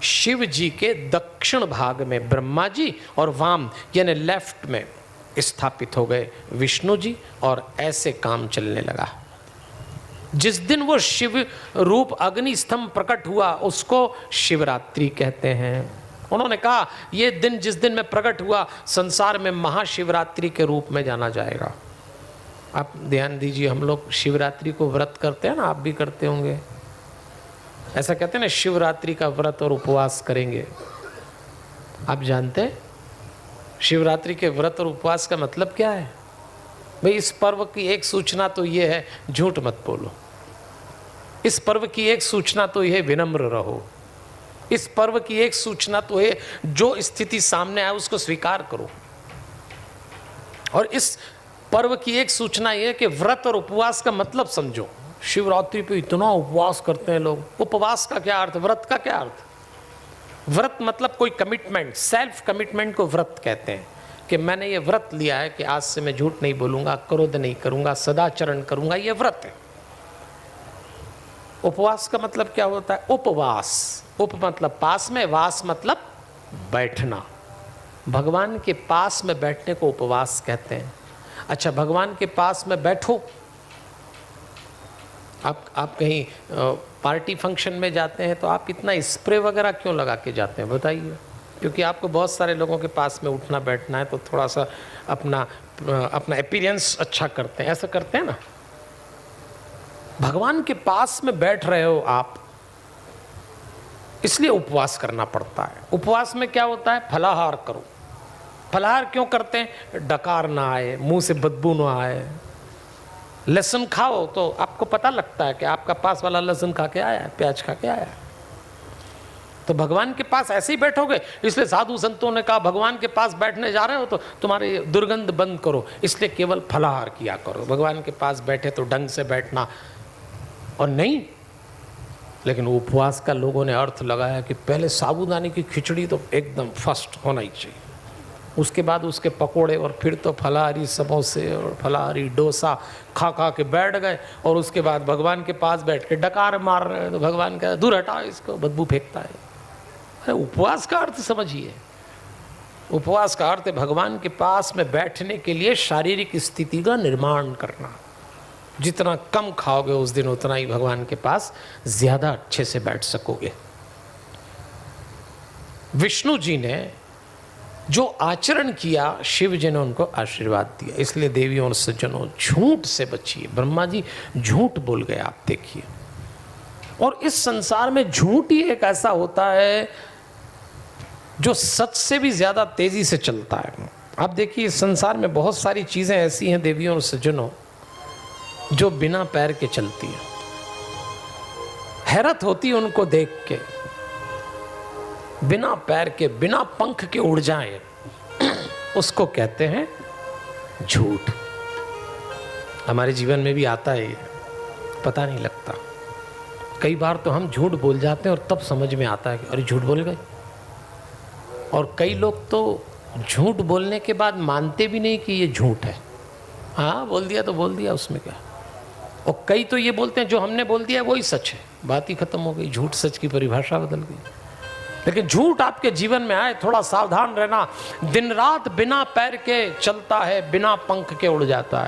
शिव जी के दक्षिण भाग में ब्रह्मा जी और वाम यानी लेफ्ट में स्थापित हो गए विष्णु जी, और ऐसे काम चलने लगा। जिस दिन वो शिव रूप अग्नि स्तंभ प्रकट हुआ उसको शिवरात्रि कहते हैं। उन्होंने कहा ये दिन जिस दिन में प्रकट हुआ संसार में महाशिवरात्रि के रूप में जाना जाएगा। आप ध्यान दीजिए, हम लोग शिवरात्रि को व्रत करते हैं ना, आप भी करते होंगे। ऐसा कहते हैं ना, शिवरात्रि का व्रत और उपवास करेंगे। आप जानते हैं शिवरात्रि के व्रत और उपवास का मतलब क्या है? भाई इस पर्व की एक सूचना तो ये है, झूठ मत बोलो। इस पर्व की एक सूचना तो यह विनम्र रहो। इस पर्व की एक सूचना तो है जो स्थिति सामने आए उसको स्वीकार करो। और इस पर्व की एक सूचना यह है कि व्रत और उपवास का मतलब समझो। शिवरात्रि पे इतना उपवास करते हैं लोग। उपवास का क्या अर्थ, व्रत का क्या अर्थ? व्रत मतलब कोई कमिटमेंट, सेल्फ कमिटमेंट को व्रत कहते हैं कि मैंने ये व्रत लिया है कि आज से मैं झूठ नहीं बोलूंगा, क्रोध नहीं करूंगा, सदाचरण करूंगा, ये व्रत है। उपवास का मतलब क्या होता है? उपवास। उप मतलब पास में, वास मतलब बैठना। भगवान के पास में बैठने को उपवास कहते हैं। अच्छा, भगवान के पास में बैठो। आप कहीं पार्टी फंक्शन में जाते हैं तो आप इतना स्प्रे वगैरह क्यों लगा के जाते हैं बताइए? क्योंकि आपको बहुत सारे लोगों के पास में उठना बैठना है तो थोड़ा सा अपना अपीयरेंस अच्छा करते हैं, ऐसा करते हैं ना। भगवान के पास में बैठ रहे हो आप, इसलिए उपवास करना पड़ता है। उपवास में क्या होता है? फलाहार करो। फलाहार क्यों करते हैं? डकार ना आए, मुंह से बदबू ना आए। लहसुन खाओ तो आपको पता लगता है कि आपका पास वाला लहसुन खा के आया है, प्याज खा के आया है। तो भगवान के पास ऐसे ही बैठोगे। इसलिए साधु संतों ने कहा भगवान के पास बैठने जा रहे हो तो तुम्हारी दुर्गंध बंद करो, इसलिए केवल फलाहार किया करो। भगवान के पास बैठे तो ढंग से बैठना। और नहीं, लेकिन उपवास का लोगों ने अर्थ लगाया कि पहले साबूदाने की खिचड़ी तो एकदम फर्स्ट होना ही चाहिए, उसके बाद उसके पकोड़े, और फिर तो फलाहारी समोसे और फलाहारी डोसा खा खा के बैठ गए। और उसके बाद भगवान के पास बैठ के डकार मार रहे हैं तो भगवान कह दूर हटा, इसको बदबू फेंकता है। अरे उपवास का अर्थ समझिए। उपवास का अर्थ है भगवान के पास में बैठने के लिए शारीरिक स्थिति का निर्माण करना। जितना कम खाओगे उस दिन उतना ही भगवान के पास ज्यादा अच्छे से बैठ सकोगे। विष्णु जी ने जो आचरण किया, शिव जी ने उनको आशीर्वाद दिया। इसलिए देवियों और सज्जनों, झूठ से बचिए। ब्रह्मा जी झूठ बोल गए, आप देखिए। और इस संसार में झूठ ही एक ऐसा होता है जो सच से भी ज्यादा तेजी से चलता है। आप देखिए इस संसार में बहुत सारी चीजें ऐसी हैं देवियों और सज्जनों जो बिना पैर के चलती है। हैरत होती है उनको देख के। बिना पैर के, बिना पंख के उड़ जाए, उसको कहते हैं झूठ। हमारे जीवन में भी आता है, पता नहीं लगता। कई बार तो हम झूठ बोल जाते हैं और तब समझ में आता है कि अरे झूठ बोल गए। और कई लोग तो झूठ बोलने के बाद मानते भी नहीं कि ये झूठ है। हाँ, बोल दिया तो बोल दिया, उसमें क्या। और कई तो ये बोलते हैं जो हमने बोल दिया वही सच है, बात ही खत्म हो गई। झूठ सच की परिभाषा बदल गई। लेकिन झूठ आपके जीवन में आए, थोड़ा सावधान रहना। दिन रात बिना पैर के चलता है, बिना पंख के उड़ जाता है।